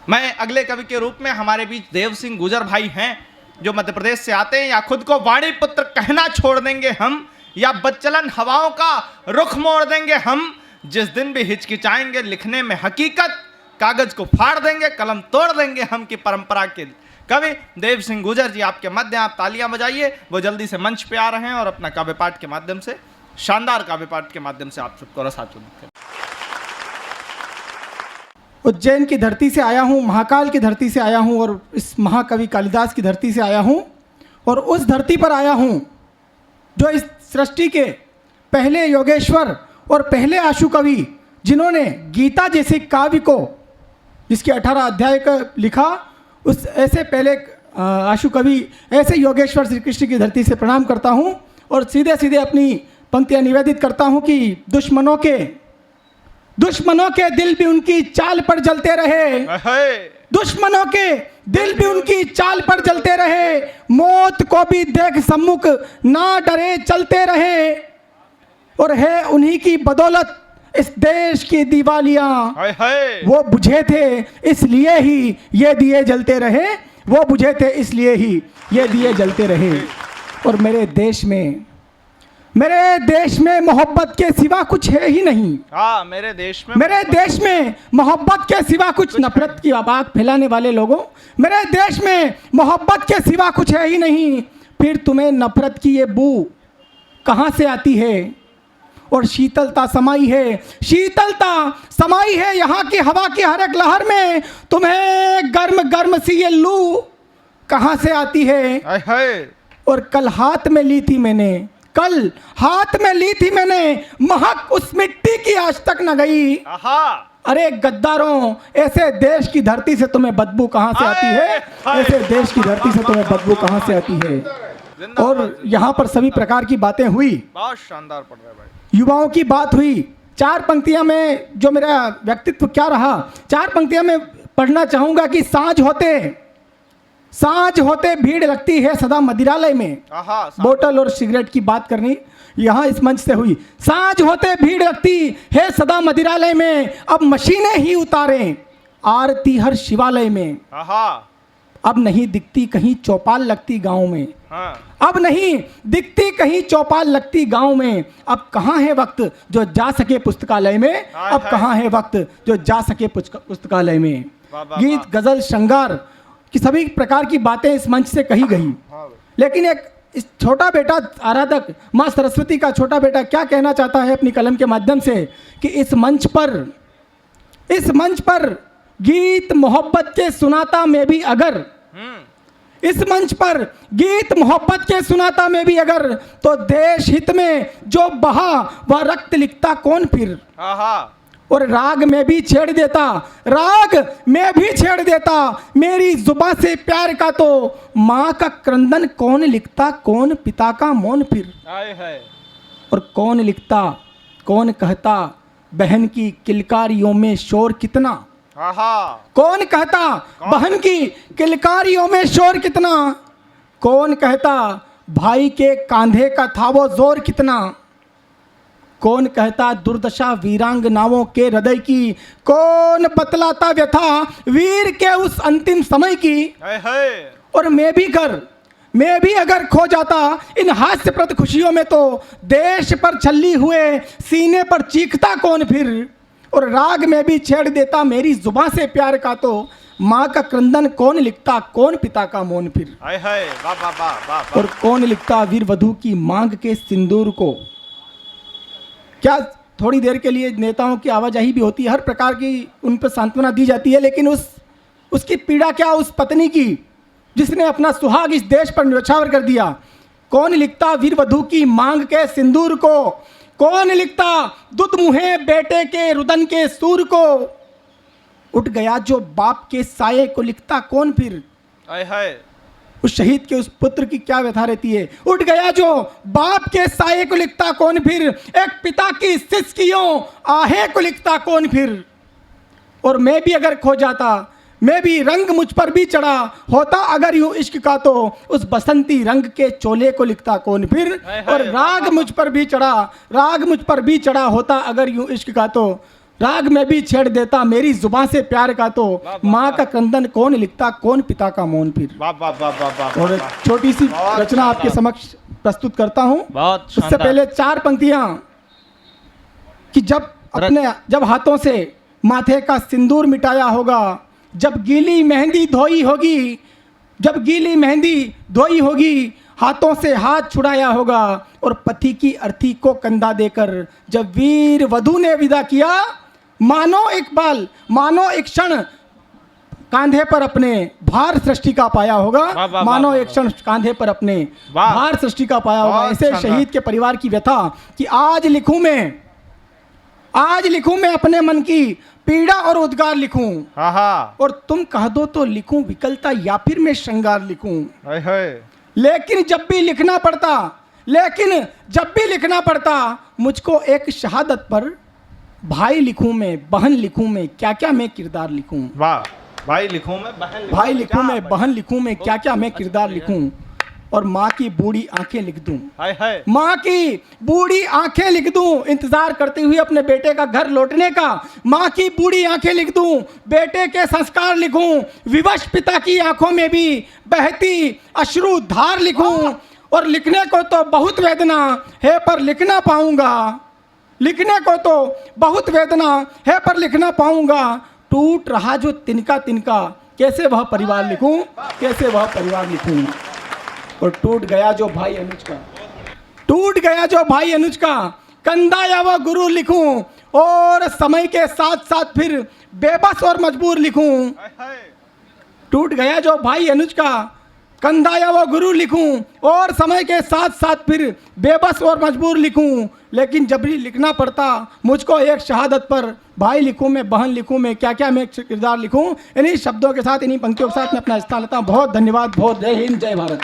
मैं अगले कवि के रूप में हमारे बीच देव सिंह गुजर भाई हैं, जो मध्य प्रदेश से आते हैं। या खुद को वाणी पुत्र कहना छोड़ देंगे हम, या बच्चलन हवाओं का रुख मोड़ देंगे हम। जिस दिन भी हिचकिचाएंगे लिखने में हकीकत, कागज को फाड़ देंगे, कलम तोड़ देंगे हम की परंपरा के कवि देव सिंह गुजर जी आपके मध्य। आप तालियां बजाइए। वो जल्दी से मंच पे आ रहे हैं और अपना काव्य पाठ के माध्यम से, शानदार काव्य पाठ के माध्यम से आप सबको रसातुलित करें। उज्जैन की धरती से आया हूँ, महाकाल की धरती से आया हूँ और इस महाकवि कालिदास की धरती से आया हूँ। और उस धरती पर आया हूँ जो इस सृष्टि के पहले योगेश्वर और पहले आशु कवि, जिन्होंने गीता जैसे काव्य को, जिसके 18 अध्याय का लिखा, उस ऐसे पहले आशु कवि, ऐसे योगेश्वर श्री कृष्ण की धरती से प्रणाम करता हूँ। और सीधे सीधे अपनी पंक्तियाँ निवेदित करता हूँ कि दुश्मनों के दिल भी उनकी चाल पर जलते रहे, दुश्मनों के दिल भी उनकी चाल पर जलते रहे, मौत को भी देख सम्मुख ना डरे चलते रहे। और है उन्हीं की बदौलत इस देश की दिवालियां, वो बुझे थे इसलिए ही ये दिए जलते रहे, वो बुझे थे इसलिए ही ये दिए जलते रहे। और मेरे देश में मोहब्बत के सिवा कुछ है ही नहीं। हाँ, मेरे देश में मोहब्बत के सिवा कुछ, नफरत की आवाज़ फैलाने वाले लोगों, मेरे देश में मोहब्बत के सिवा कुछ है ही नहीं। फिर तुम्हें नफरत की ये बू कहाँ से आती है? और शीतलता समाई है यहाँ की हवा की हर एक लहर में, तुम्हें गर्म गर्म सी ये लू कहाँ से आती है? और कल हाथ में ली थी मैंने महक उस मिट्टी की आज तक न गई। अरे गद्दारों, ऐसे देश की धरती से तुम्हें बदबू कहाँ से आती है? ऐसे देश की धरती से तुम्हें बदबू कहाँ से आती है? और यहाँ पर सभी प्रकार की बातें हुई, बहुत शानदार पढ़ रहे भाई। युवाओं की बात हुई। 4 पंक्तियां में जो मेरा व्यक्तित्व क्या रहा, 4 पंक्तियां में पढ़ना चाहूंगा कि साँझ होते भीड़ लगती है सदा मदिरालय में। बोतल और सिगरेट की बात करनी यहाँ इस मंच से हुई। साँझ होते भीड़ लगती है सदा मदिरालय में, अब मशीनें ही उतारें आरती हर शिवालय में। अब नहीं दिखती कहीं चौपाल लगती गाँव में, अब नहीं दिखती कहीं चौपाल लगती गांव में। अब कहाँ है वक्त जो जा सके पुस्तकालय में, अब कहाँ है वक्त जो जा सके पुस्तकालय में। गीत, गजल, श्रृंगार की सभी प्रकार की बातें इस मंच से कही गई। लेकिन एक इस छोटा बेटा आराधक, माँ सरस्वती का छोटा बेटा क्या कहना चाहता है अपनी कलम के माध्यम से कि इस मंच पर गीत मोहब्बत के सुनाता में भी अगर, इस मंच पर गीत मोहब्बत के सुनाता में भी अगर, तो देश हित में जो बहा वह रक्त लिखता कौन फिर? और राग में भी छेड़ देता मेरी जुबां से प्यार का, तो माँ का क्रंदन कौन लिखता, कौन पिता का मौन फिर? और कौन लिखता, कौन कहता, बहन की किलकारियों में शोर कितना? कौन कहता बहन की किलकारियों में शोर कितना? कौन कहता भाई के कांधे का था वो जोर कितना? कौन कहता दुर्दशा वीरांगनाओं के हृदय की? कौन बतलाता व्यथा वीर के उस अंतिम समय की? और मैं भी अगर खो जाता इन हास्यप्रद खुशियों में, तो देश पर छल्ली हुए सीने पर चीखता कौन फिर? और राग में भी छेड़ देता मेरी जुबां से प्यार का, तो माँ का क्रंदन कौन लिखता, कौन पिता का मौन फिर? और कौन लिखता वीर वधू की मांग के सिंदूर को? क्या थोड़ी देर के लिए नेताओं की आवाजाही भी होती है, हर प्रकार की उन पर सांत्वना दी जाती है, लेकिन उसकी पीड़ा क्या उस पत्नी की जिसने अपना सुहाग इस देश पर न्यौछावर कर दिया? कौन लिखता वीर वधू की मांग के सिंदूर को? कौन लिखता दुध मुहे बेटे के रुदन के सूर को? उठ गया जो बाप के साये को लिखता कौन फिर? उस शहीद के उस पुत्र की क्या व्यथा रहती है? उठ गया जो बाप के साये को लिखता कौन फिर? एक पिता की सिसकियों आहे को लिखता कौन फिर? और मैं भी अगर खो जाता, मैं भी रंग मुझ पर भी चढ़ा होता अगर यूं इश्क का, तो उस बसंती रंग के चोले को लिखता कौन फिर? और राग मुझ पर भी चढ़ा होता अगर यूं इश्क का, तो राग में भी छेड़ देता मेरी जुबान से प्यार का तो माँ का क्रंदन कौन लिखता कौन पिता का मौन फिर। वाह वाह वाह वाह वाह और वाह। छोटी सी बहुत रचना आपके शानदार। समक्ष प्रस्तुत करता हूँ। बहुत उससे शानदार। पहले 4 पंक्तियां कि जब हाथों से माथे का सिंदूर मिटाया होगा, जब गीली मेहंदी धोई होगी, जब गीली मेहंदी धोई होगी, हाथों से हाथ छुड़ाया होगा और पति की अर्थी को कंधा देकर जब वीर वधू ने विदा किया, मानो एक पल, मानो एक क्षण कांधे पर अपने भार सृष्टि का पाया होगा, वाह, वाह, मानो वाह, एक क्षण कांधे पर अपने वाह। भार सृष्टि का पाया होगा। बहुत ऐसे शानदार। शहीद के परिवार की व्यथा कि आज लिखूं मैं अपने मन की पीड़ा और उद्गार लिखूं, हाँ हाँ। और तुम कह दो तो लिखूं विकलता या फिर मैं श्रृंगार लिखूं। हाय हाय। लेकिन जब भी लिखना पड़ता मुझको एक शहादत पर, भाई लिखूं मैं बहन लिखूं मैं क्या क्या मैं किरदार लिखूं। वाह। भाई लिखूं मैं बहन लिखूं। भाई लिखूं क्या मैं बहन लिखूं मैं क्या क्या मैं किरदार लिखूं, और माँ की बूढ़ी आंखें लिख दूं, हाय हाय। माँ की बूढ़ी आंखें लिख दूं इंतजार करते हुए अपने बेटे का घर लौटने का। माँ की बूढ़ी आंखें लिख दूं, बेटे के संस्कार लिखूं, विवश पिता की आंखों में भी बहती अश्रु धार लिखूं। और लिखने को तो बहुत वेदना है पर लिख ना पाऊंगा, लिखने को तो बहुत वेदना है पर लिख ना पाऊंगा, टूट रहा जो तिनका तिनका कैसे वह परिवार लिखूं, कैसे वह परिवार लिखूं। और टूट गया जो भाई अनुज का कंधा या वह गुरु लिखूं, और समय के साथ साथ फिर बेबस और मजबूर लिखूं। हाय हाय। टूट गया जो भाई अनुज का कंधा या वह गुरु लिखूं, और समय के साथ साथ फिर बेबस और मजबूर लिखूं। लेकिन जब भी लिखना पड़ता मुझको एक शहादत पर, भाई लिखूं मैं बहन लिखूं मैं क्या क्या मैं किरदार लिखूं। इन्हीं शब्दों के साथ, इन्हीं पंक्तियों के साथ मैं अपना स्थान लेता हूं। बहुत धन्यवाद। बहुत जय हिंद, जय भारत।